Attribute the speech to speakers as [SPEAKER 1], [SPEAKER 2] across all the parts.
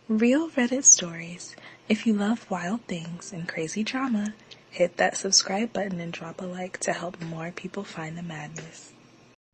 [SPEAKER 1] Real Reddit stories. If you love wild things and crazy drama, hit that subscribe button and drop a like to help more people find the madness.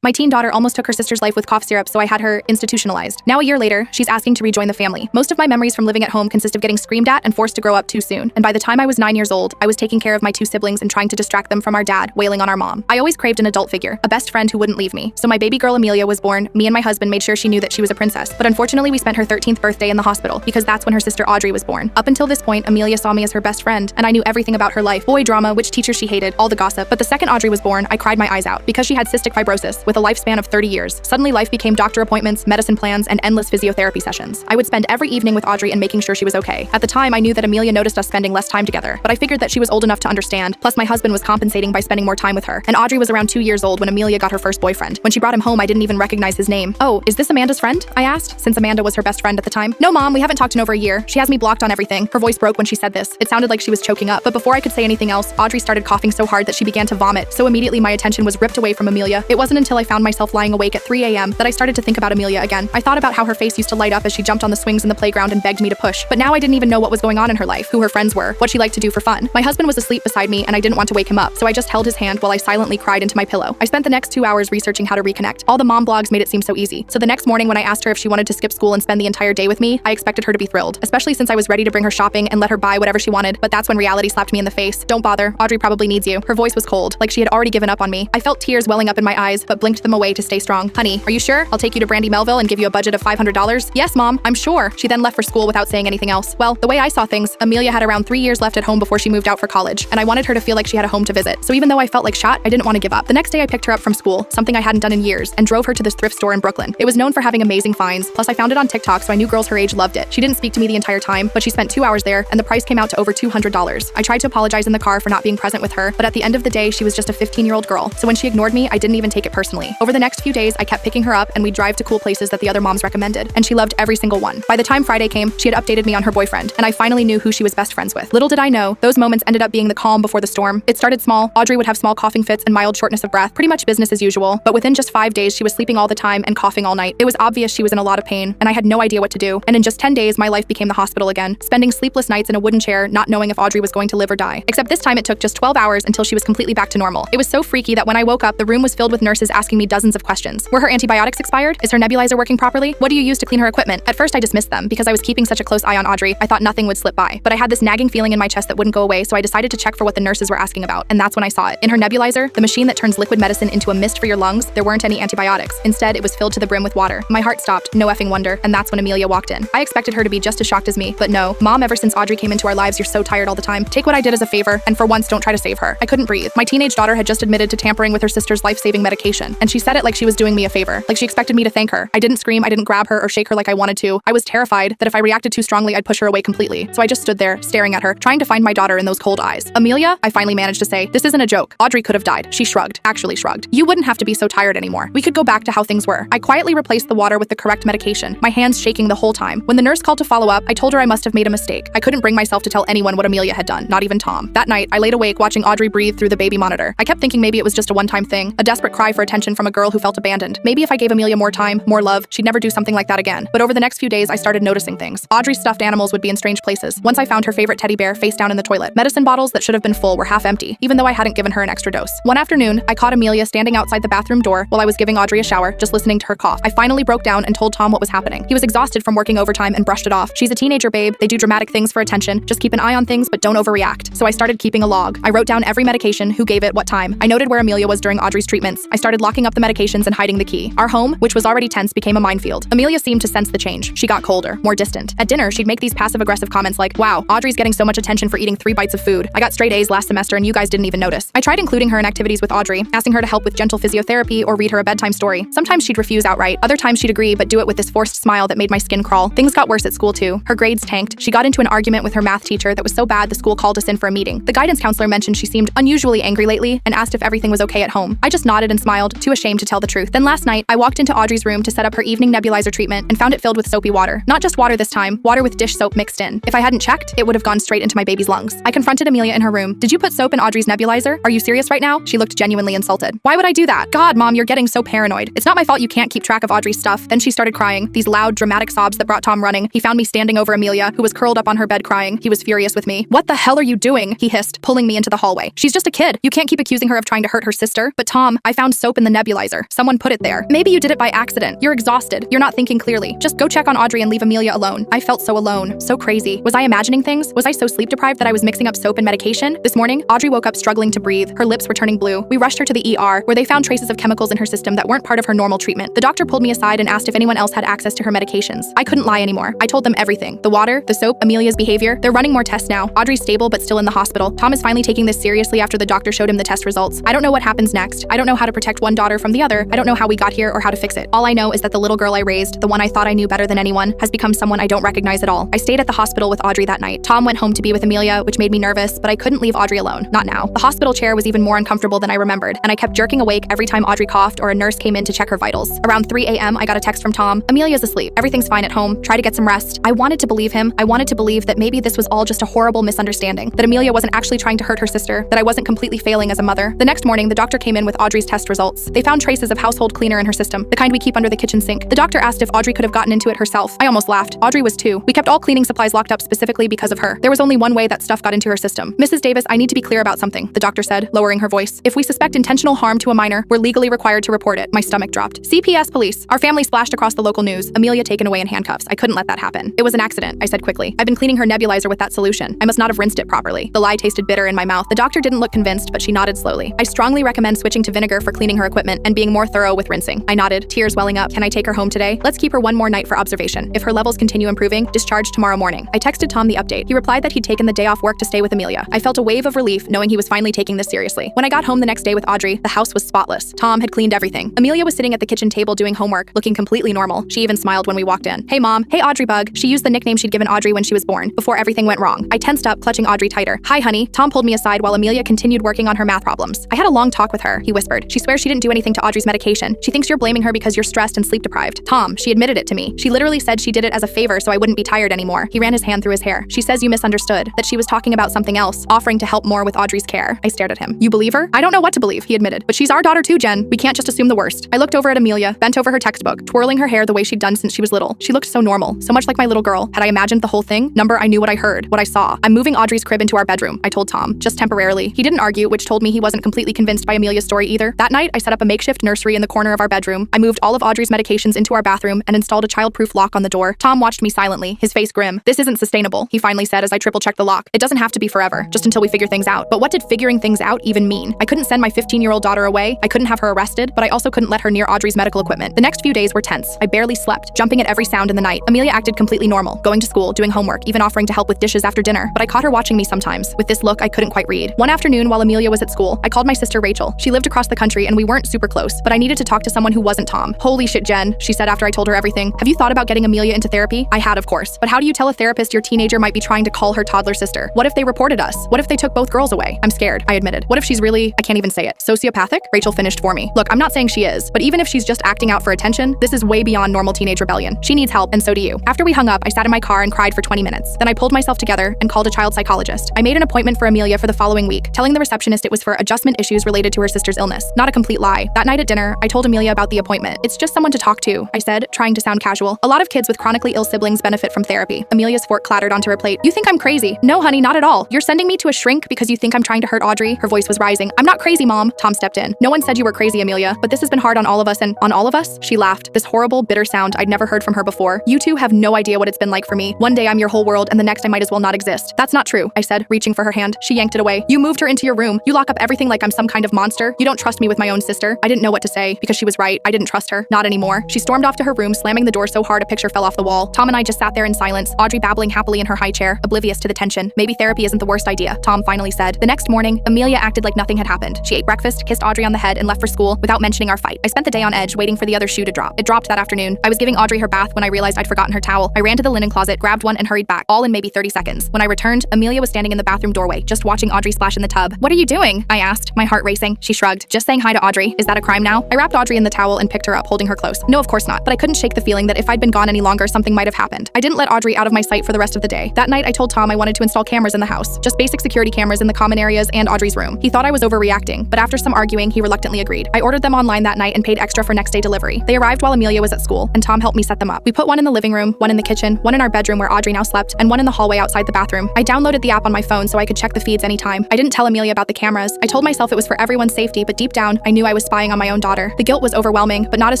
[SPEAKER 2] My teen daughter almost took her sister's life with cough syrup, so I had her institutionalized. Now a year later, she's asking to rejoin the family. Most of my memories from living at home consist of getting screamed at and forced to grow up too soon. And by the time I was 9 years old, I was taking care of my two siblings and trying to distract them from our dad, wailing on our mom. I always craved an adult figure, a best friend who wouldn't leave me. So my baby girl Amelia was born. Me and my husband made sure she knew that she was a princess. But unfortunately, we spent her 13th birthday in the hospital because that's when her sister Audrey was born. Up until this point, Amelia saw me as her best friend, and I knew everything about her life, boy drama, which teacher she hated, all the gossip. But the second Audrey was born, I cried my eyes out because she had cystic fibrosis with a lifespan of 30 years. Suddenly life became doctor appointments, medicine plans, and endless physiotherapy sessions. I would spend every evening with Audrey and making sure she was okay. At the time, I knew that Amelia noticed us spending less time together, but I figured that she was old enough to understand, plus my husband was compensating by spending more time with her. And Audrey was around 2 years old when Amelia got her first boyfriend. When she brought him home, I didn't even recognize his name. "Oh, is this Amanda's friend?" I asked, since Amanda was her best friend at the time. "No, Mom, we haven't talked in over a year. She has me blocked on everything." Her voice broke when she said this. It sounded like she was choking up, but before I could say anything else, Audrey started coughing so hard that she began to vomit, so immediately my attention was ripped away from Amelia. It wasn't until I found myself lying awake at 3 a.m. that I started to think about Amelia again. I thought about how her face used to light up as she jumped on the swings in the playground and begged me to push. But now I didn't even know what was going on in her life, who her friends were, what she liked to do for fun. My husband was asleep beside me and I didn't want to wake him up, so I just held his hand while I silently cried into my pillow. I spent the next 2 hours researching how to reconnect. All the mom blogs made it seem so easy. So the next morning when I asked her if she wanted to skip school and spend the entire day with me, I expected her to be thrilled, especially since I was ready to bring her shopping and let her buy whatever she wanted. But that's when reality slapped me in the face. "Don't bother, Audrey probably needs you." Her voice was cold, like she had already given up on me. I felt tears welling up in my eyes, but blinked them away to stay strong. "Honey, are you sure? I'll take you to Brandy Melville and give you a budget of $500. "Yes, Mom, I'm sure." She then left for school without saying anything else. Well, the way I saw things, Amelia had around 3 years left at home before she moved out for college, and I wanted her to feel like she had a home to visit. So even though I felt like shot, I didn't want to give up. The next day I picked her up from school, something I hadn't done in years, and drove her to this thrift store in Brooklyn. It was known for having amazing finds, plus I found it on TikTok, so I knew girls her age loved it. She didn't speak to me the entire time, but she spent 2 hours there, and the price came out to over $200. I tried to apologize in the car for not being present with her, but at the end of the day, she was just a 15-year-old girl. So when she ignored me, I didn't even take it personally. Over the next few days, I kept picking her up, and we'd drive to cool places that the other moms recommended, and she loved every single one. By the time Friday came, she had updated me on her boyfriend, and I finally knew who she was best friends with. Little did I know, those moments ended up being the calm before the storm. It started small. Audrey would have small coughing fits and mild shortness of breath, pretty much business as usual, but within just 5 days, she was sleeping all the time and coughing all night. It was obvious she was in a lot of pain, and I had no idea what to do. And in just 10 days, my life became the hospital again, spending sleepless nights in a wooden chair, not knowing if Audrey was going to live or die. Except this time it took just 12 hours until she was completely back to normal. It was so freaky that when I woke up, the room was filled with nurses asking me dozens of questions. Were her antibiotics expired? Is her nebulizer working properly? What do you use to clean her equipment? At first I dismissed them because I was keeping such a close eye on Audrey. I thought nothing would slip by, but I had this nagging feeling in my chest that wouldn't go away, so I decided to check for what the nurses were asking about, and that's when I saw it. In her nebulizer, the machine that turns liquid medicine into a mist for your lungs, there weren't any antibiotics. Instead, it was filled to the brim with water. My heart stopped, no effing wonder, and that's when Amelia walked in. I expected her to be just as shocked as me, but no. "Mom, ever since Audrey came into our lives, you're so tired all the time. Take what I did as a favor, and for once, don't try to save her." I couldn't breathe. My teenage daughter had just admitted to tampering with her sister's life-saving medication, and she said it like she was doing me a favor, like she expected me to thank her. I didn't scream, I didn't grab her or shake her like I wanted to. I was terrified that if I reacted too strongly, I'd push her away completely. So I just stood there, staring at her, trying to find my daughter in those cold eyes. "Amelia," I finally managed to say, "this isn't a joke. Audrey could have died." She shrugged, actually shrugged. "You wouldn't have to be so tired anymore. We could go back to how things were." I quietly replaced the water with the correct medication, my hands shaking the whole time. When the nurse called to follow up, I told her I must have made a mistake. I couldn't bring myself to tell anyone what Amelia had done, not even Tom. That night, I laid awake watching Audrey breathe through the baby monitor. I kept thinking maybe it was just a one-time thing, a desperate cry for attention from a girl who felt abandoned. Maybe if I gave Amelia more time, more love, she'd never do something like that again. But over the next few days, I started noticing things. Audrey's stuffed animals would be in strange places. Once I found her favorite teddy bear face down in the toilet. Medicine bottles that should have been full were half empty, even though I hadn't given her an extra dose. One afternoon, I caught Amelia standing outside the bathroom door while I was giving Audrey a shower, just listening to her cough. I finally broke down and told Tom what was happening. He was exhausted from working overtime and brushed it off. "She's a teenager, babe. They do dramatic things for attention. Just keep an eye on things, but don't overreact." So I started keeping a log. I wrote down every medication, who gave it, what time. I noted where Amelia was during Audrey's treatments. I started locking up the medications and hiding the key. Our home, which was already tense, became a minefield. Amelia seemed to sense the change. She got colder, more distant. At dinner, she'd make these passive-aggressive comments like, "Wow, Audrey's getting so much attention for eating 3 bites of food. I got straight A's last semester and you guys didn't even notice." I tried including her in activities with Audrey, asking her to help with gentle physiotherapy or read her a bedtime story. Sometimes she'd refuse outright. Other times she'd agree, but do it with this forced smile that made my skin crawl. Things got worse at school too. Her grades tanked. She got into an argument with her math teacher that was so bad the school called us in for a meeting. The guidance counselor mentioned she seemed unusually angry lately and asked if everything was okay at home. I just nodded and smiled, too too ashamed to tell the truth. Then last night, I walked into Audrey's room to set up her evening nebulizer treatment and found it filled with soapy water. Not just water this time, water with dish soap mixed in. If I hadn't checked, it would have gone straight into my baby's lungs. I confronted Amelia in her room. Did you put soap in Audrey's nebulizer? Are you serious right now? She looked genuinely insulted. Why would I do that? God, Mom, you're getting so paranoid. It's not my fault you can't keep track of Audrey's stuff. Then she started crying. These loud, dramatic sobs that brought Tom running. He found me standing over Amelia, who was curled up on her bed crying. He was furious with me. What the hell are you doing? He hissed, pulling me into the hallway. She's just a kid. You can't keep accusing her of trying to hurt her sister. But Tom, I found soap in the nebulizer. Someone put it there. Maybe you did it by accident. You're exhausted. You're not thinking clearly. Just go check on Audrey and leave Amelia alone. I felt so alone, so crazy. Was I imagining things? Was I so sleep deprived that I was mixing up soap and medication? This morning, Audrey woke up struggling to breathe. Her lips were turning blue. We rushed her to the ER, where they found traces of chemicals in her system that weren't part of her normal treatment. The doctor pulled me aside and asked if anyone else had access to her medications. I couldn't lie anymore. I told them everything. The water, the soap, Amelia's behavior. They're running more tests now. Audrey's stable but still in the hospital. Tom is finally taking this seriously after the doctor showed him the test results. I don't know what happens next. I don't know how to protect one daughter from the other. I don't know how we got here or how to fix it. All I know is that the little girl I raised, the one I thought I knew better than anyone, has become someone I don't recognize at all. I stayed at the hospital with Audrey that night. Tom went home to be with Amelia, which made me nervous, but I couldn't leave Audrey alone. Not now. The hospital chair was even more uncomfortable than I remembered, and I kept jerking awake every time Audrey coughed or a nurse came in to check her vitals. Around 3 a.m., I got a text from Tom. Amelia's asleep. Everything's fine at home. Try to get some rest. I wanted to believe him. I wanted to believe that maybe this was all just a horrible misunderstanding, that Amelia wasn't actually trying to hurt her sister, that I wasn't completely failing as a mother. The next morning, the doctor came in with Audrey's test results. They found traces of household cleaner in her system, the kind we keep under the kitchen sink. The doctor asked if Audrey could have gotten into it herself. I almost laughed. Audrey was too. We kept all cleaning supplies locked up specifically because of her. There was only one way that stuff got into her system. Mrs. Davis, I need to be clear about something, the doctor said, lowering her voice. If we suspect intentional harm to a minor, we're legally required to report it. My stomach dropped. CPS police. Our family splashed across the local news. Amelia taken away in handcuffs. I couldn't let that happen. It was an accident, I said quickly. I've been cleaning her nebulizer with that solution. I must not have rinsed it properly. The lie tasted bitter in my mouth. The doctor didn't look convinced, but she nodded slowly. I strongly recommend switching to vinegar for cleaning her equipment and being more thorough with rinsing. I nodded, tears welling up. Can I take her home today? Let's keep her one more night for observation. If her levels continue improving, discharge tomorrow morning. I texted Tom the update. He replied that he'd taken the day off work to stay with Amelia. I felt a wave of relief knowing he was finally taking this seriously. When I got home the next day with Audrey, the house was spotless. Tom had cleaned everything. Amelia was sitting at the kitchen table doing homework, looking completely normal. She even smiled when we walked in. Hey Mom. Hey Audrey Bug. She used the nickname she'd given Audrey when she was born, before everything went wrong. I tensed up, clutching Audrey tighter. Hi honey. Tom pulled me aside while Amelia continued working on her math problems. I had a long talk with her, he whispered. She swears she didn't do anything to Audrey's medication. She thinks you're blaming her because you're stressed and sleep deprived. Tom, she admitted it to me. She literally said she did it as a favor so I wouldn't be tired anymore. He ran his hand through his hair. She says you misunderstood, that she was talking about something else, offering to help more with Audrey's care. I stared at him. You believe her? I don't know what to believe, he admitted. But she's our daughter too, Jen. We can't just assume the worst. I looked over at Amelia, bent over her textbook, twirling her hair the way she'd done since she was little. She looked so normal, so much like my little girl. Had I imagined the whole thing? I knew what I heard, what I saw. I'm moving Audrey's crib into our bedroom, I told Tom, just temporarily. He didn't argue, which told me he wasn't completely convinced by Amelia's story either. That night, I set up a makeshift nursery in the corner of our bedroom. I moved all of Audrey's medications into our bathroom and installed a child-proof lock on the door. Tom watched me silently, his face grim. This isn't sustainable, he finally said as I triple-checked the lock. It doesn't have to be forever, just until we figure things out. But what did figuring things out even mean? I couldn't send my 15-year-old daughter away. I couldn't have her arrested, but I also couldn't let her near Audrey's medical equipment. The next few days were tense. I barely slept, jumping at every sound in the night. Amelia acted completely normal, going to school, doing homework, even offering to help with dishes after dinner. But I caught her watching me sometimes, with this look I couldn't quite read. One afternoon while Amelia was at school, I called my sister Rachel. She lived across the country and we weren't super close, but I needed to talk to someone who wasn't Tom. Holy shit, Jen, she said after I told her everything. Have you thought about getting Amelia into therapy? I had, of course. But how do you tell a therapist your teenager might be trying to call her toddler sister? What if they reported us? What if they took both girls away? I'm scared, I admitted. What if she's really, I can't even say it, sociopathic? Rachel finished for me. Look, I'm not saying she is, but even if she's just acting out for attention, this is way beyond normal teenage rebellion. She needs help, and so do you. After we hung up, I sat in my car and cried for 20 minutes. Then I pulled myself together and called a child psychologist. I made an appointment for Amelia for the following week, telling the receptionist it was for adjustment issues related to her sister's illness. Not a complete lie. That night at dinner, I told Amelia about the appointment. It's just someone to talk to, I said, trying to sound casual. A lot of kids with chronically ill siblings benefit from therapy. Amelia's fork clattered onto her plate. You think I'm crazy? No, honey, not at all. You're sending me to a shrink because you think I'm trying to hurt Audrey? Her voice was rising. I'm not crazy, Mom. Tom stepped in. No one said you were crazy, Amelia, but this has been hard on all of us and on all of us? She laughed, this horrible, bitter sound I'd never heard from her before. You two have no idea what it's been like for me. One day I'm your whole world and the next I might as well not exist. That's not true, I said, reaching for her hand. She yanked it away. You moved her into your room. You lock up everything like I'm some kind of monster. You don't trust me with my own sister. I didn't know what to say because she was right. I didn't trust her. Not anymore. She stormed off to her room, slamming the door so hard a picture fell off the wall. Tom and I just sat there in silence, Audrey babbling happily in her high chair, oblivious to the tension. Maybe therapy isn't the worst idea, Tom finally said. The next morning, Amelia acted like nothing had happened. She ate breakfast, kissed Audrey on the head, and left for school without mentioning our fight. I spent the day on edge, waiting for the other shoe to drop. It dropped that afternoon. I was giving Audrey her bath when I realized I'd forgotten her towel. I ran to the linen closet, grabbed one, and hurried back, all in maybe 30 seconds. When I returned, Amelia was standing in the bathroom doorway, just watching Audrey splash in the tub. What are you doing? I asked, my heart racing. She shrugged. Just saying hi to Audrey. Hey, is that a crime now? I wrapped Audrey in the towel and picked her up, holding her close. No, of course not, but I couldn't shake the feeling that if I'd been gone any longer, something might have happened. I didn't let Audrey out of my sight for the rest of the day. That night, I told Tom I wanted to install cameras in the house, just basic security cameras in the common areas and Audrey's room. He thought I was overreacting, but after some arguing, he reluctantly agreed. I ordered them online that night and paid extra for next day delivery. They arrived while Amelia was at school, and Tom helped me set them up. We put one in the living room, one in the kitchen, one in our bedroom where Audrey now slept, and one in the hallway outside the bathroom. I downloaded the app on my phone so I could check the feeds anytime. I didn't tell Amelia about the cameras. I told myself it was for everyone's safety, but deep down, I knew I was spying on my own daughter. The guilt was overwhelming, but not as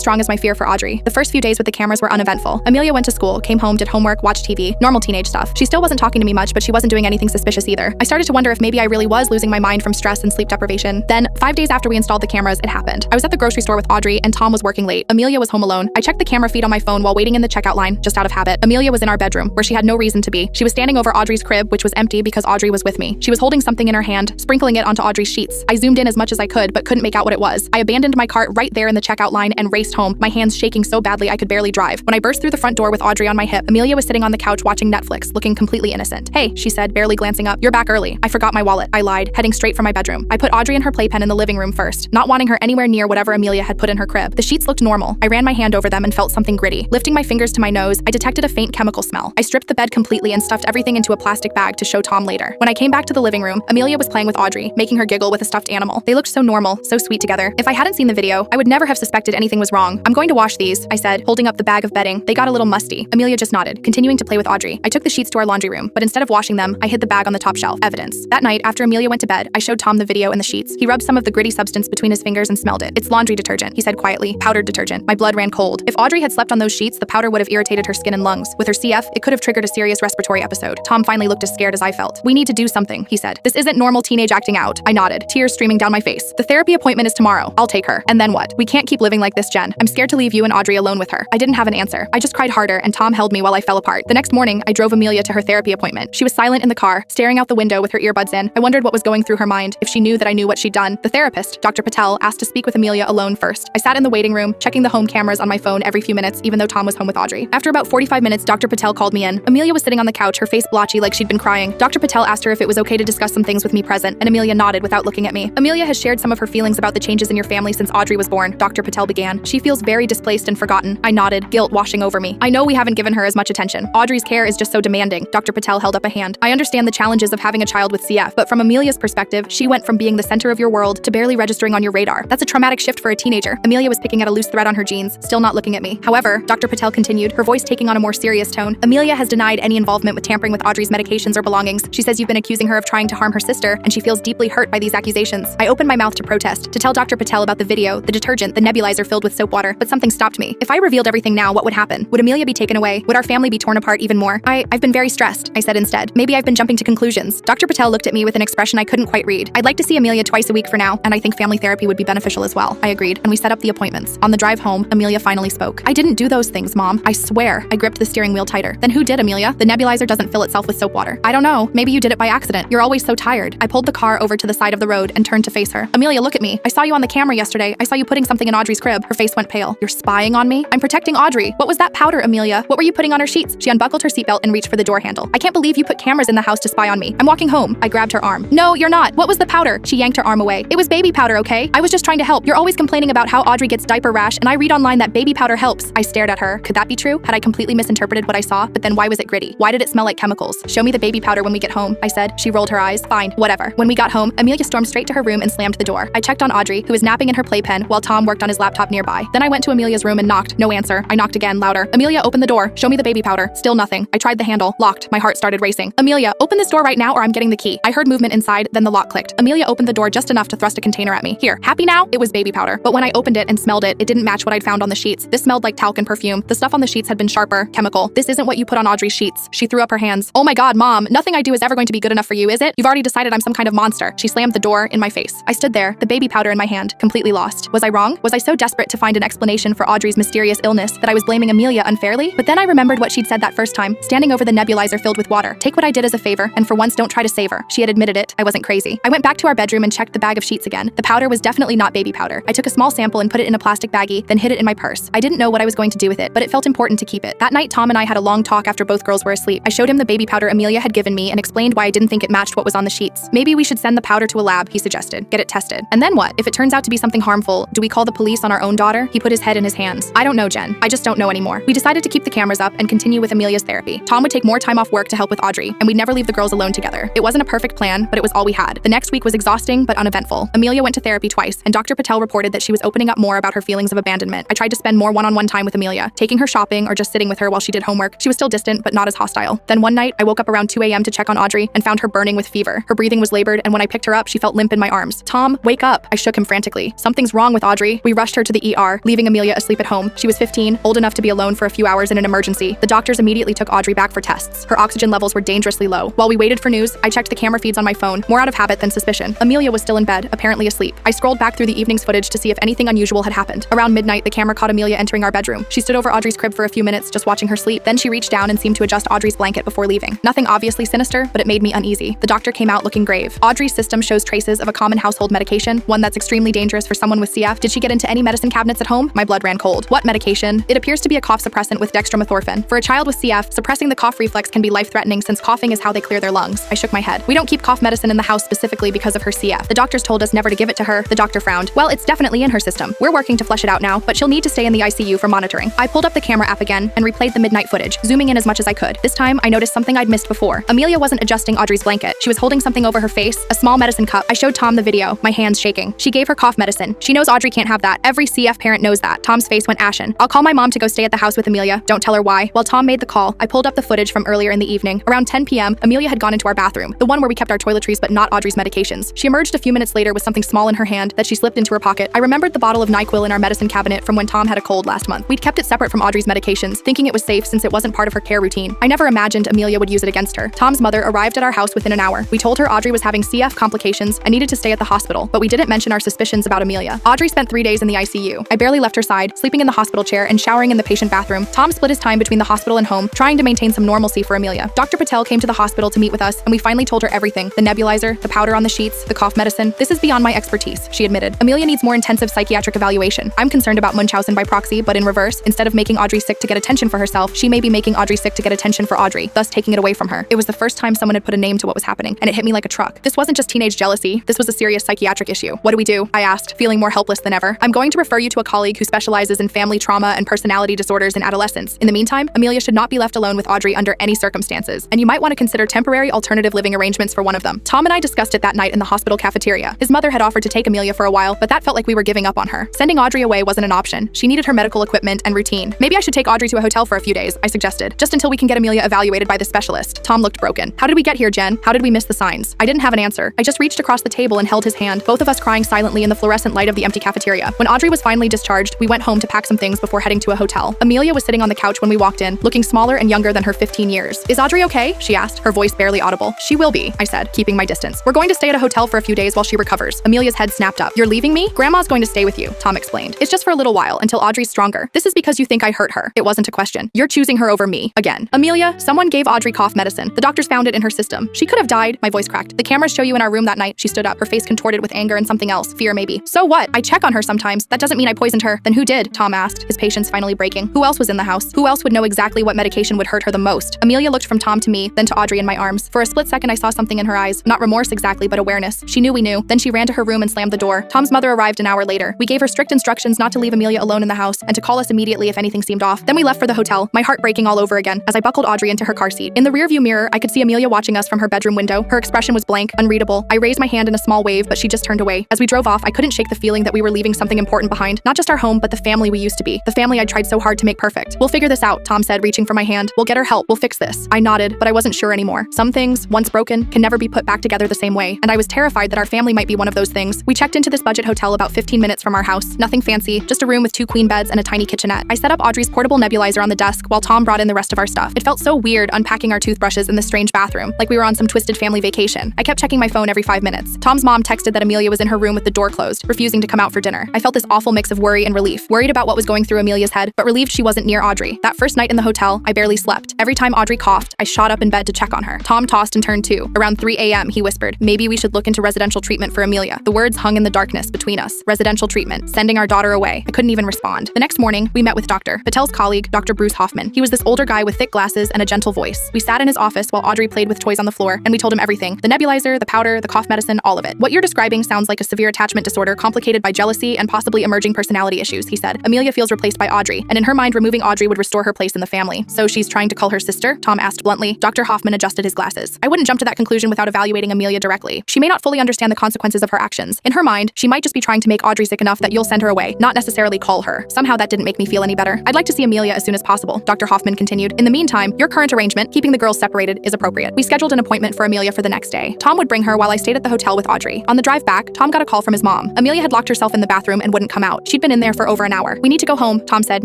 [SPEAKER 2] strong as my fear for Audrey. The first few days with the cameras were uneventful. Amelia went to school, came home, did homework, watched TV, normal teenage stuff. She still wasn't talking to me much, but she wasn't doing anything suspicious either. I started to wonder if maybe I really was losing my mind from stress and sleep deprivation. Then, 5 days after we installed the cameras, it happened. I was at the grocery store with Audrey, and Tom was working late. Amelia was home alone. I checked the camera feed on my phone while waiting in the checkout line, just out of habit. Amelia was in our bedroom, where she had no reason to be. She was standing over Audrey's crib, which was empty because Audrey was with me. She was holding something in her hand, sprinkling it onto Audrey's sheets. I zoomed in as much as I could, but couldn't make out what it was. I abandoned my cart right there in the checkout line and raced home, my hands shaking so badly I could barely drive. When I burst through the front door with Audrey on my hip, Amelia was sitting on the couch watching Netflix, looking completely innocent. Hey, she said, barely glancing up. You're back early. I forgot my wallet. I lied, heading straight for my bedroom. I put Audrey and her playpen in the living room first, not wanting her anywhere near whatever Amelia had put in her crib. The sheets looked normal. I ran my hand over them and felt something gritty. Lifting my fingers to my nose, I detected a faint chemical smell. I stripped the bed completely and stuffed everything into a plastic bag to show Tom later. When I came back to the living room, Amelia was playing with Audrey, making her giggle with a stuffed animal. They looked so normal, so sweet together. If I hadn't seen the video, I would never have suspected anything was wrong. I'm going to wash these, I said, holding up the bag of bedding. They got a little musty. Amelia just nodded, continuing to play with Audrey. I took the sheets to our laundry room, but instead of washing them, I hid the bag on the top shelf. Evidence. That night, after Amelia went to bed, I showed Tom the video and the sheets. He rubbed some of the gritty substance between his fingers and smelled it. It's laundry detergent, he said quietly. Powdered detergent. My blood ran cold. If Audrey had slept on those sheets, the powder would have irritated her skin and lungs. With her CF, it could have triggered a serious respiratory episode. Tom finally looked as scared as I felt. We need to do something, he said. This isn't normal teenage acting out. I nodded, tears streaming down my face. The therapy appointment is tomorrow. I'll take her. And then what? We can't keep living like this, Jen. I'm scared to leave you and Audrey alone with her. I didn't have an answer. I just cried harder, and Tom held me while I fell apart. The next morning, I drove Amelia to her therapy appointment. She was silent in the car, staring out the window with her earbuds in. I wondered what was going through her mind, if she knew that I knew what she'd done. The therapist, Dr. Patel, asked to speak with Amelia alone first. I sat in the waiting room, checking the home cameras on my phone every few minutes, even though Tom was home with Audrey. After about 45 minutes, Dr. Patel called me in. Amelia was sitting on the couch, her face blotchy like she'd been crying. Dr. Patel asked her if it was okay to discuss some things with me present, and Amelia nodded without looking at me. Amelia has shared some of her feelings about the changes in your family since Audrey was born, Dr. Patel began. She feels very displaced and forgotten. I nodded, guilt washing over me. I know we haven't given her as much attention. Audrey's care is just so demanding. Dr. Patel held up a hand. I understand the challenges of having a child with CF, but from Amelia's perspective, she went from being the center of your world to barely registering on your radar. That's a traumatic shift for a teenager. Amelia was picking at a loose thread on her jeans, still not looking at me. However, Dr. Patel continued, her voice taking on a more serious tone. Amelia has denied any involvement with tampering with Audrey's medications or belongings. She says you've been accusing her of trying to harm her sister, and she feels deeply hurt by these accusations. I opened my mouth to protest, to tell Dr. Patel about the video, the detergent, the nebulizer filled with soap water, but something stopped me. If I revealed everything now, what would happen? Would Amelia be taken away? Would our family be torn apart even more? I've been very stressed, I said instead. Maybe I've been jumping to conclusions. Dr. Patel looked at me with an expression I couldn't quite read. I'd like to see Amelia twice a week for now, and I think family therapy would be beneficial as well. I agreed, and we set up the appointments. On the drive home, Amelia finally spoke. I didn't do those things, Mom. I swear. I gripped the steering wheel tighter. Then who did, Amelia? The nebulizer doesn't fill itself with soap water. I don't know. Maybe you did it by accident. You're always so tired. I pulled the car over to the side of the road and turned to face her. Amelia, look at me. I saw you on the camera yesterday. I saw you putting something in Audrey's crib. Her face went pale. You're spying on me? I'm protecting Audrey. What was that powder, Amelia? What were you putting on her sheets? She unbuckled her seatbelt and reached for the door handle. I can't believe you put cameras in the house to spy on me. I'm walking home. I grabbed her arm. No, you're not. What was the powder? She yanked her arm away. It was baby powder, okay? I was just trying to help. You're always complaining about how Audrey gets diaper rash, and I read online that baby powder helps. I stared at her. Could that be true? Had I completely misinterpreted what I saw? But then why was it gritty? Why did it smell like chemicals? Show me the baby powder when we get home, I said. She rolled her eyes. Fine, whatever. When we got home, Amelia stormed straight to her room and slammed the door. I checked on Audrey, who was napping in her playpen, while Tom worked on his laptop nearby. Then I went to Amelia's room and knocked. No answer. I knocked again, louder. Amelia, open the door. Show me the baby powder. Still nothing. I tried the handle. Locked. My heart started racing. Amelia, open this door right now or I'm getting the key. I heard movement inside, then the lock clicked. Amelia opened the door just enough to thrust a container at me. Here, happy now? It was baby powder. But when I opened it and smelled it, it didn't match what I'd found on the sheets. This smelled like talc and perfume. The stuff on the sheets had been sharper, chemical. This isn't what you put on Audrey's sheets. She threw up her hands. Oh my God, Mom, nothing I do is ever going to be good enough for you, is it? You've already decided I'm some kind of monster. She slammed the door in my face. I stood there, the baby powder in my hand, completely lost. Was I wrong? Was I so desperate to find an explanation for Audrey's mysterious illness that I was blaming Amelia unfairly? But then I remembered what she'd said that first time, standing over the nebulizer filled with water. Take what I did as a favor, and for once don't try to save her. She had admitted it. I wasn't crazy. I went back to our bedroom and checked the bag of sheets again. The powder was definitely not baby powder. I took a small sample and put it in a plastic baggie, then hid it in my purse. I didn't know what I was going to do with it, but it felt important to keep it. That night, Tom and I had a long talk after both girls were asleep. I showed him the baby powder Amelia had given me and explained why I didn't think it matched what was on the sheets. Maybe we should send the powder to a lab, he suggested. Get it tested. And then what? If it turns out out to be something harmful, do we call the police on our own daughter? He put his head in his hands. I don't know, Jen. I just don't know anymore. We decided to keep the cameras up and continue with Amelia's therapy. Tom would take more time off work to help with Audrey, and we'd never leave the girls alone together. It wasn't a perfect plan, but it was all we had. The next week was exhausting but uneventful. Amelia went to therapy twice, and Dr. Patel reported that she was opening up more about her feelings of abandonment. I tried to spend more one-on-one time with Amelia, taking her shopping or just sitting with her while she did homework. She was still distant, but not as hostile. Then one night, I woke up around 2 a.m. to check on Audrey and found her burning with fever. Her breathing was labored, and when I picked her up, she felt limp in my arms. Tom, wake up! I shook him frantically. Something's wrong with Audrey. We rushed her to the ER, leaving Amelia asleep at home. She was 15, old enough to be alone for a few hours in an emergency. The doctors immediately took Audrey back for tests. Her oxygen levels were dangerously low. While we waited for news, I checked the camera feeds on my phone, more out of habit than suspicion. Amelia was still in bed, apparently asleep. I scrolled back through the evening's footage to see if anything unusual had happened. Around midnight, the camera caught Amelia entering our bedroom. She stood over Audrey's crib for a few minutes, just watching her sleep. Then she reached down and seemed to adjust Audrey's blanket before leaving. Nothing obviously sinister, but it made me uneasy. The doctor came out looking grave. Audrey's system shows traces of a common household medication, one that's extremely dangerous for someone with CF. Did she get into any medicine cabinets at home? My blood ran cold. What medication? It appears to be a cough suppressant with dextromethorphan. For a child with CF, suppressing the cough reflex can be life-threatening since coughing is how they clear their lungs. I shook my head. We don't keep cough medicine in the house specifically because of her CF. The doctors told us never to give it to her. The doctor frowned. Well, it's definitely in her system. We're working to flush it out now, but she'll need to stay in the ICU for monitoring. I pulled up the camera app again and replayed the midnight footage, zooming in as much as I could. This time, I noticed something I'd missed before. Amelia wasn't adjusting Audrey's blanket. She was holding something over her face, a small medicine cup. I showed Tom the video, my hands shaking. She gave her cough medicine. She knows Audrey can't have that. Every CF parent knows that. Tom's face went ashen. I'll call my mom to go stay at the house with Amelia. Don't tell her why. While Tom made the call, I pulled up the footage from earlier in the evening. Around 10 p.m., Amelia had gone into our bathroom, the one where we kept our toiletries but not Audrey's medications. She emerged a few minutes later with something small in her hand that she slipped into her pocket. I remembered the bottle of NyQuil in our medicine cabinet from when Tom had a cold last month. We'd kept it separate from Audrey's medications, thinking it was safe since it wasn't part of her care routine. I never imagined Amelia would use it against her. Tom's mother arrived at our house within an hour. We told her Audrey was having CF complications and needed to stay at the hospital, but we didn't mention our suspicions about Amelia. Audrey spent 3 days in the ICU. I barely left her side, sleeping in the hospital chair and showering in the patient bathroom. Tom split his time between the hospital and home, trying to maintain some normalcy for Amelia. Dr. Patel came to the hospital to meet with us, and we finally told her everything. The nebulizer, the powder on the sheets, the cough medicine. This is beyond my expertise, she admitted. Amelia needs more intensive psychiatric evaluation. I'm concerned about Munchausen by proxy, but in reverse, instead of making Audrey sick to get attention for herself, she may be making Audrey sick to get attention for Audrey, thus taking it away from her. It was the first time someone had put a name to what was happening, and it hit me like a truck. This wasn't just teenage jealousy. This was a serious psychiatric issue. What do? I asked, feeling more helpless than ever. I'm going to refer you to a colleague who specializes in family trauma and personality disorders in adolescents. In the meantime, Amelia should not be left alone with Audrey under any circumstances, and you might want to consider temporary alternative living arrangements for one of them. Tom and I discussed it that night in the hospital cafeteria. His mother had offered to take Amelia for a while, but that felt like we were giving up on her. Sending Audrey away wasn't an option. She needed her medical equipment and routine. Maybe I should take Audrey to a hotel for a few days, I suggested, just until we can get Amelia evaluated by the specialist. Tom looked broken. How did we get here, Jen? How did we miss the signs? I didn't have an answer. I just reached across the table and held his hand, both of us crying silently in the fluorescent light of the empty cafeteria. When Audrey was finally discharged, we went home to pack some things before heading to a hotel. Amelia was sitting on the couch when we walked in, looking smaller and younger than her 15 years. Is Audrey okay? She asked, her voice barely audible. She will be, I said, keeping my distance. We're going to stay at a hotel for a few days while she recovers. Amelia's head snapped up. You're leaving me? Grandma's going to stay with you, Tom explained. It's just for a little while, until Audrey's stronger. This is because you think I hurt her. It wasn't a question. You're choosing her over me. Again. Amelia, someone gave Audrey cough medicine. The doctors found it in her system. She could have died. My voice cracked. The cameras show you in our room that night. She stood up, her face contorted with anger and something else. Fear, maybe. So what? I check on her sometimes. That doesn't mean I poisoned her. Then who did? Tom asked, his patience finally breaking. Who else was in the house? Who else would know exactly what medication would hurt her the most? Amelia looked from Tom to me, then to Audrey in my arms. For a split second, I saw something in her eyes. Not remorse exactly, but awareness. She knew we knew. Then she ran to her room and slammed the door. Tom's mother arrived an hour later. We gave her strict instructions not to leave Amelia alone in the house and to call us immediately if anything seemed off. Then we left for the hotel, my heart breaking all over again as I buckled Audrey into her car seat. In the rearview mirror, I could see Amelia watching us from her bedroom window. Her expression was blank, unreadable. I raised my hand in a small wave, but she just turned away. As we drove off, I couldn't shake the feeling that we were leaving something important behind. Not just our home, but the family we used to be. The family I'd tried so hard to make perfect. We'll figure this out, Tom said, reaching for my hand. We'll get her help. We'll fix this. I nodded, but I wasn't sure anymore. Some things, once broken, can never be put back together the same way, and I was terrified that our family might be one of those things. We checked into this budget hotel about 15 minutes from our house. Nothing fancy, just a room with 2 queen beds and a tiny kitchenette. I set up Audrey's portable nebulizer on the desk while Tom brought in the rest of our stuff. It felt so weird unpacking our toothbrushes in this strange bathroom, like we were on some twisted family vacation. I kept checking my phone every 5 minutes. Tom's mom texted that Amelia was in her room with the door closed, refusing to come out for dinner. I felt this awful mix of worry and relief. Worried about what was going through Amelia's head, but relieved she wasn't near Audrey. That first night in the hotel, I barely slept. Every time Audrey coughed, I shot up in bed to check on her. Tom tossed and turned too. Around 3 a.m., he whispered, maybe we should look into residential treatment for Amelia. The words hung in the darkness between us. Residential treatment, sending our daughter away. I couldn't even respond. The next morning, we met with Dr. Patel's colleague, Dr. Bruce Hoffman. He was this older guy with thick glasses and a gentle voice. We sat in his office while Audrey played with toys on the floor, and we told him everything. The nebulizer, the powder, the cough medicine, all of it. What you're describing sounds like a severe attachment disorder complicated by jealousy and possibly emerging personality issues, he said. Amelia feels replaced by Audrey, and in her mind, removing Audrey would restore her place in the family. So she's trying to cull her sister? Tom asked bluntly. Dr. Hoffman adjusted his glasses. I wouldn't jump to that conclusion without evaluating Amelia directly. She may not fully understand the consequences of her actions. In her mind, she might just be trying to make Audrey sick enough that you'll send her away, not necessarily cull her. Somehow that didn't make me feel any better. I'd like to see Amelia as soon as possible, Dr. Hoffman continued. In the meantime, your current arrangement, keeping the girls separated, is appropriate. We scheduled an appointment for Amelia for the next day. Tom would bring her while I stayed at the hotel with Audrey. On the drive back, Tom got a call from his mom. Amelia had locked herself in the bathroom and wouldn't come out. She'd been in there for over an hour. We need to go home, Tom said,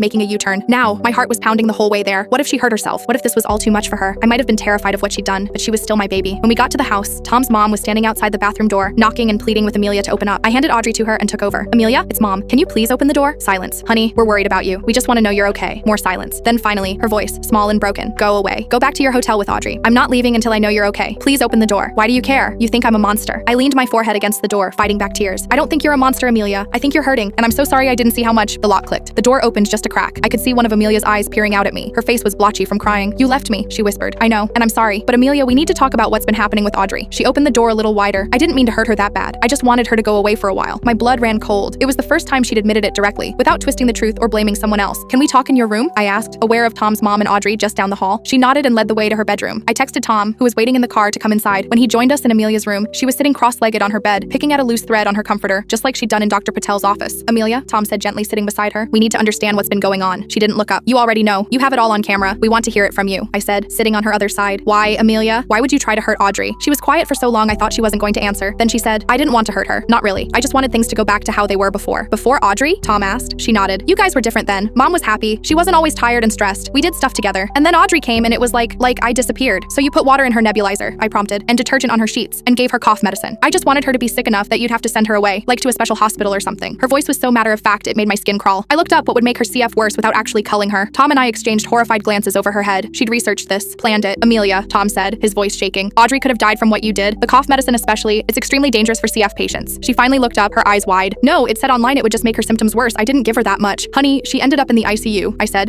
[SPEAKER 2] making a U-turn. Now, my heart was pounding the whole way there. What if she hurt herself? What if this was all too much for her? I might have been terrified of what she'd done, but she was still my baby. When we got to the house, Tom's mom was standing outside the bathroom door, knocking and pleading with Amelia to open up. I handed Audrey to her and took over. Amelia, it's Mom. Can you please open the door? Silence. Honey, we're worried about you. We just want to know you're okay. More silence. Then finally, her voice, small and broken. Go away. Go back to your hotel with Audrey. I'm not leaving until I know you're okay. Please open the door. Why do you care? You think I'm a monster. I leaned my forehead against the door, fighting back tears. I don't think you're a monster, Amelia. I think you're hurting, and I'm so sorry I didn't see how much. The lock clicked. The door opened just a crack. I could see one of Amelia's eyes peering out at me. Her face was blotchy from crying. You left me, she whispered. I know, and I'm sorry. But Amelia, we need to talk about what's been happening with Audrey. She opened the door a little wider. I didn't mean to hurt her that bad. I just wanted her to go away for a while. My blood ran cold. It was the first time she'd admitted it directly, without twisting the truth or blaming someone else. Can we talk in your room? I asked, aware of Tom's mom and Audrey just down the hall. She nodded and led the way to her bedroom. I texted Tom, who was waiting in the car, to come inside. When he joined us in Amelia's room, she was sitting cross-legged on her bed, picking at a loose thread on her comforter, just like she'd done in Dr. Patel's office. Amelia, Tom said gently, sitting beside her. We need to understand what's been going on. She didn't look up. You already know. You have it all on camera. We want to hear it from you, I said, sitting on her other side. Why, Amelia? Why would you try to hurt Audrey? She was quiet for so long I thought she wasn't going to answer. Then she said, I didn't want to hurt her. Not really. I just wanted things to go back to how they were before. Before Audrey? Tom asked. She nodded. You guys were different then. Mom was happy. She wasn't always tired and stressed. We did stuff together. And then Audrey came and it was like I disappeared. So you put water in her nebulizer, I prompted, and detergent on her sheets, and gave her cough medicine. I just wanted her to be sick enough that you'd have to send her away, like to a special hospital or something. Her voice was so matter-of-fact it made my skin crawl. I looked up what would make her CF worse without actually culling her. Tom and I exchanged horrified glances over her head. She'd researched this, planned it. Amelia, Tom said, his voice shaking. Audrey could have died from what you did. The cough medicine especially, it's extremely dangerous for CF patients. She finally looked up, her eyes wide. No, it said online it would just make her symptoms worse. I didn't give her that much. Honey, she ended up in the ICU, I said.